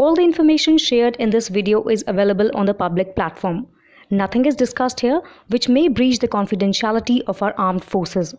All the information shared in this video is available on the public platform. Nothing is discussed here which may breach the confidentiality of our armed forces.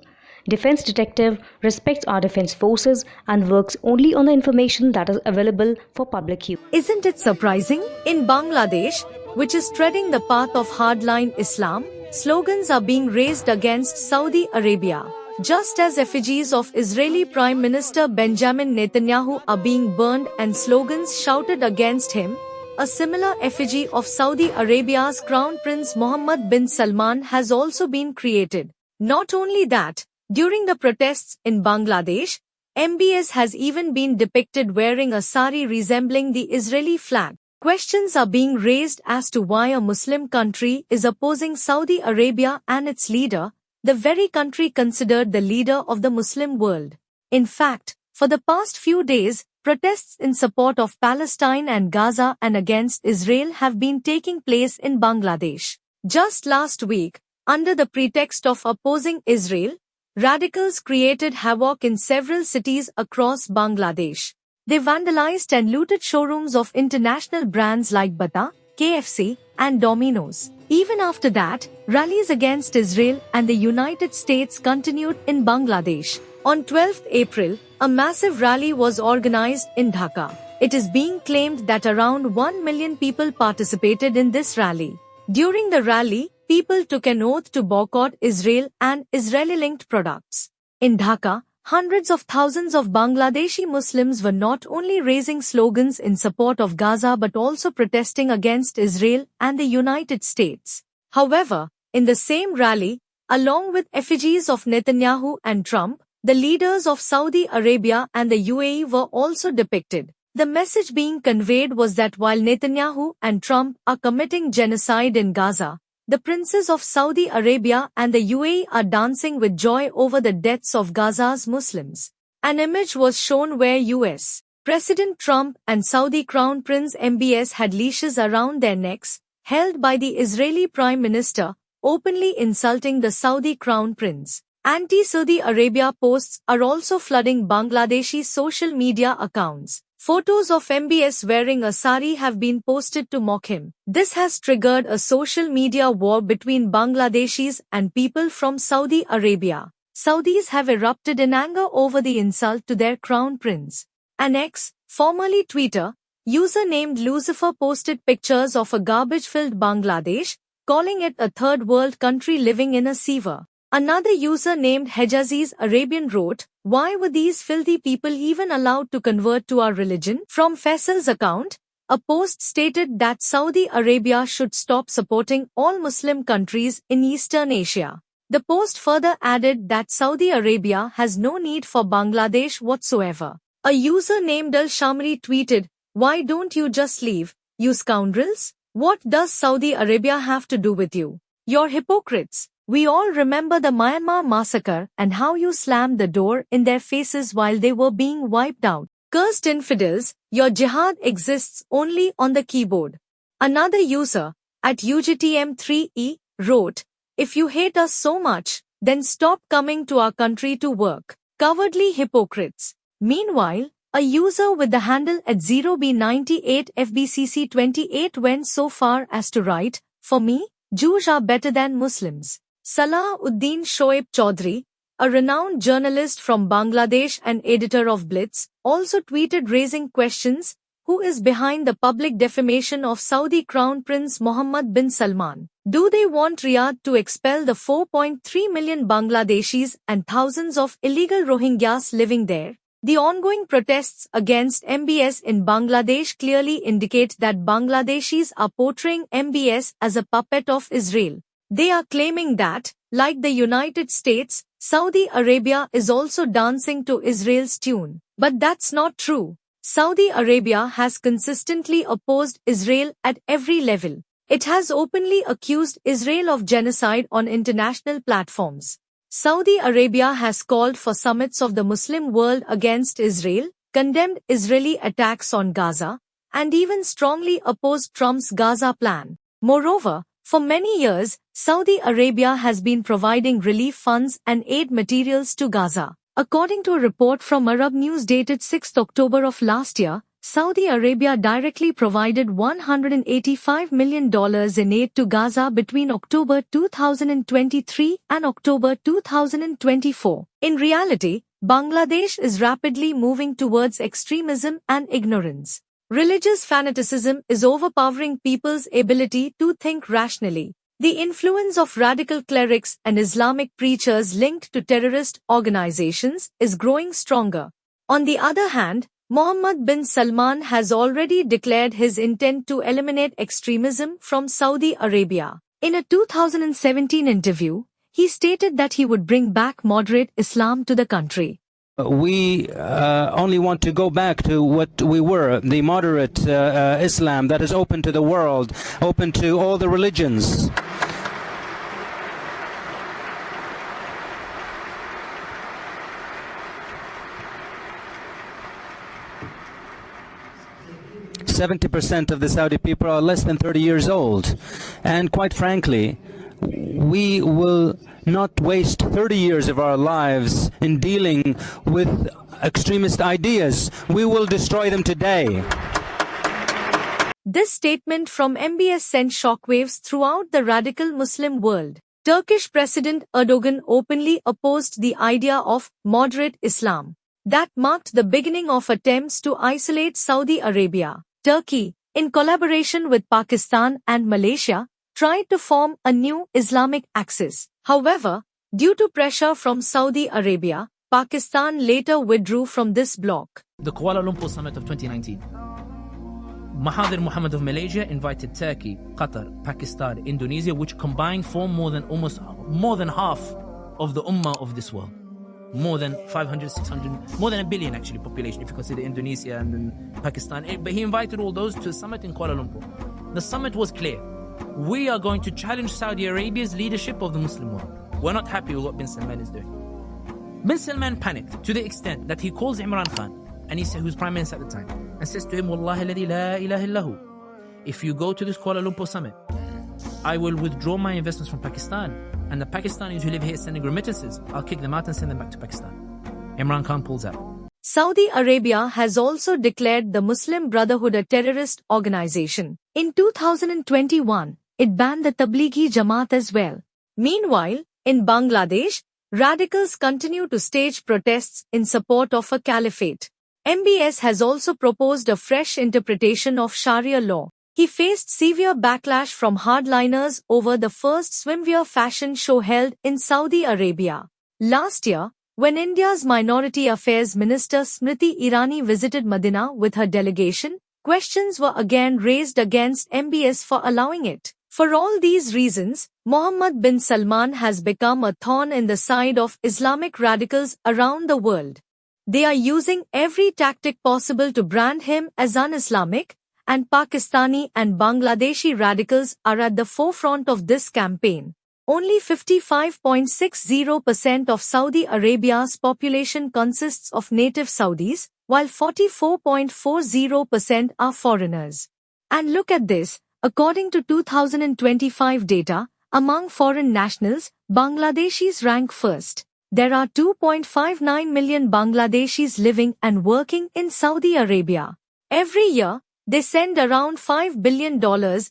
Defense Detective respects our defense forces and works only on the information that is available for public use. Isn't it surprising? In Bangladesh, which is treading the path of hardline Islam, slogans are being raised against Saudi Arabia. Just as effigies of Israeli Prime Minister Benjamin Netanyahu are being burned and slogans shouted against him, a similar effigy of Saudi Arabia's Crown Prince Mohammed bin Salman has also been created. Not only that, during the protests in Bangladesh, MBS has even been depicted wearing a sari resembling the Israeli flag. Questions are being raised as to why a Muslim country is opposing Saudi Arabia and its leader, the very country considered the leader of the Muslim world. In fact, for the past few days, protests in support of Palestine and Gaza and against Israel have been taking place in Bangladesh. Just last week, under the pretext of opposing Israel, radicals created havoc in several cities across Bangladesh. They vandalized and looted showrooms of international brands like Bata, KFC, and Domino's. Even after that, rallies against Israel and the United States continued in Bangladesh. On 12th April, a massive rally was organized in Dhaka. It is being claimed that around 1 million people participated in this rally. During the rally, people took an oath to boycott Israel and Israeli-linked products. In Dhaka, hundreds of thousands of Bangladeshi Muslims were not only raising slogans in support of Gaza but also protesting against Israel and the United States. However, in the same rally, along with effigies of Netanyahu and Trump, the leaders of Saudi Arabia and the UAE were also depicted. The message being conveyed was that while Netanyahu and Trump are committing genocide in Gaza, the princes of Saudi Arabia and the UAE are dancing with joy over the deaths of Gaza's Muslims. An image was shown where US President Trump and Saudi Crown Prince MBS had leashes around their necks, held by the Israeli Prime Minister, openly insulting the Saudi Crown Prince. Anti-Saudi Arabia posts are also flooding Bangladeshi social media accounts. Photos of MBS wearing a sari have been posted to mock him. This has triggered a social media war between Bangladeshis and people from Saudi Arabia. Saudis have erupted in anger over the insult to their crown prince. An ex, formerly Twitter, user named Lucifer posted pictures of a garbage-filled Bangladesh, calling it a third world country living in a sewer. Another user named Hejazi's Arabian wrote, "Why were these filthy people even allowed to convert to our religion?" From Faisal's account, a post stated that Saudi Arabia should stop supporting all Muslim countries in Eastern Asia. The post further added that Saudi Arabia has no need for Bangladesh whatsoever. A user named Al-Shamri tweeted, "Why don't you just leave, you scoundrels? What does Saudi Arabia have to do with you? You're hypocrites. We all remember the Myanmar massacre and how you slammed the door in their faces while they were being wiped out. Cursed infidels, your jihad exists only on the keyboard." Another user, at UGTM3E, wrote, "If you hate us so much, then stop coming to our country to work. Cowardly hypocrites." Meanwhile, a user with the handle at 0B98FBCC28 went so far as to write, "For me, Jews are better than Muslims." Salahuddin Shoaib Chaudhry, a renowned journalist from Bangladesh and editor of Blitz, also tweeted raising questions, who is behind the public defamation of Saudi Crown Prince Mohammed bin Salman? Do they want Riyadh to expel the 4.3 million Bangladeshis and thousands of illegal Rohingyas living there? The ongoing protests against MBS in Bangladesh clearly indicate that Bangladeshis are portraying MBS as a puppet of Israel. They are claiming that, like the United States, Saudi Arabia is also dancing to Israel's tune. But that's not true. Saudi Arabia has consistently opposed Israel at every level. It has openly accused Israel of genocide on international platforms. Saudi Arabia has called for summits of the Muslim world against Israel, condemned Israeli attacks on Gaza, and even strongly opposed Trump's Gaza plan. Moreover, for many years, Saudi Arabia has been providing relief funds and aid materials to Gaza. According to a report from Arab News dated 6th October of last year, Saudi Arabia directly provided $185 million in aid to Gaza between October 2023 and October 2024. In reality, Bangladesh is rapidly moving towards extremism and ignorance. Religious fanaticism is overpowering people's ability to think rationally. The influence of radical clerics and Islamic preachers linked to terrorist organizations is growing stronger. On the other hand, Mohammed bin Salman has already declared his intent to eliminate extremism from Saudi Arabia. In a 2017 interview, he stated that he would bring back moderate Islam to the country. We only want to go back to what we were, the moderate Islam that is open to the world, open to all the religions. %70 of the Saudi people are less than 30 years old. And quite frankly, we will not waste 30 years of our lives in dealing with extremist ideas. We will destroy them today. This statement from MBS sent shockwaves throughout the radical Muslim world. Turkish President Erdogan openly opposed the idea of moderate Islam. That marked the beginning of attempts to isolate Saudi Arabia. Turkey, in collaboration with Pakistan and Malaysia, tried to form a new Islamic axis. However, due to pressure from Saudi Arabia, Pakistan later withdrew from this bloc. The Kuala Lumpur Summit of 2019. Mahathir Mohamad of Malaysia invited Turkey, Qatar, Pakistan, Indonesia, which combined form more than half of the ummah of this world. More than 500, 600, more than a billion actually population if you consider Indonesia and then Pakistan. But he invited all those to a summit in Kuala Lumpur. The summit was clear. We are going to challenge Saudi Arabia's leadership of the Muslim world. We're not happy with what bin Salman is doing. Bin Salman panicked to the extent that he calls Imran Khan, and he said, who's prime minister at the time, and says to him, Wallahi alladhi la ilaha illahu, if you go to this Kuala Lumpur summit, I will withdraw my investments from Pakistan, and the Pakistanis who live here sending remittances, I'll kick them out and send them back to Pakistan. Imran Khan pulls out. Saudi Arabia has also declared the Muslim Brotherhood a terrorist organization. In 2021, it banned the Tablighi Jamaat as well. Meanwhile, in Bangladesh, radicals continue to stage protests in support of a caliphate. MBS has also proposed a fresh interpretation of Sharia law. He faced severe backlash from hardliners over the first swimwear fashion show held in Saudi Arabia. Last year, when India's Minority Affairs Minister Smriti Irani visited Medina with her delegation, questions were again raised against MBS for allowing it. For all these reasons, Mohammed bin Salman has become a thorn in the side of Islamic radicals around the world. They are using every tactic possible to brand him as un-Islamic, and Pakistani and Bangladeshi radicals are at the forefront of this campaign. Only 55.60% of Saudi Arabia's population consists of native Saudis, while 44.40% are foreigners. And look at this, according to 2025 data, among foreign nationals, Bangladeshis rank first. There are 2.59 million Bangladeshis living and working in Saudi Arabia. Every year, they send around $5 billion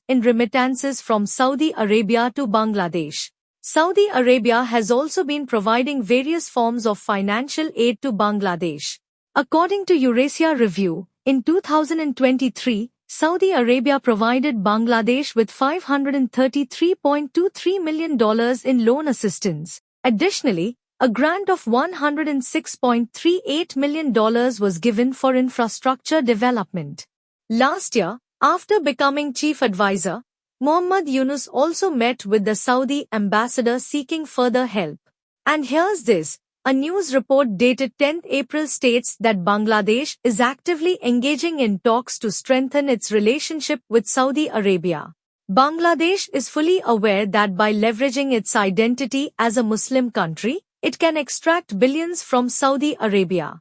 in remittances from Saudi Arabia to Bangladesh. Saudi Arabia has also been providing various forms of financial aid to Bangladesh. According to Eurasia Review, in 2023, Saudi Arabia provided Bangladesh with $533.23 million in loan assistance. Additionally, a grant of $106.38 million was given for infrastructure development. Last year, after becoming chief advisor, Muhammad Yunus also met with the Saudi ambassador seeking further help. And here's this. A news report dated 10th April states that Bangladesh is actively engaging in talks to strengthen its relationship with Saudi Arabia. Bangladesh is fully aware that by leveraging its identity as a Muslim country, it can extract billions from Saudi Arabia.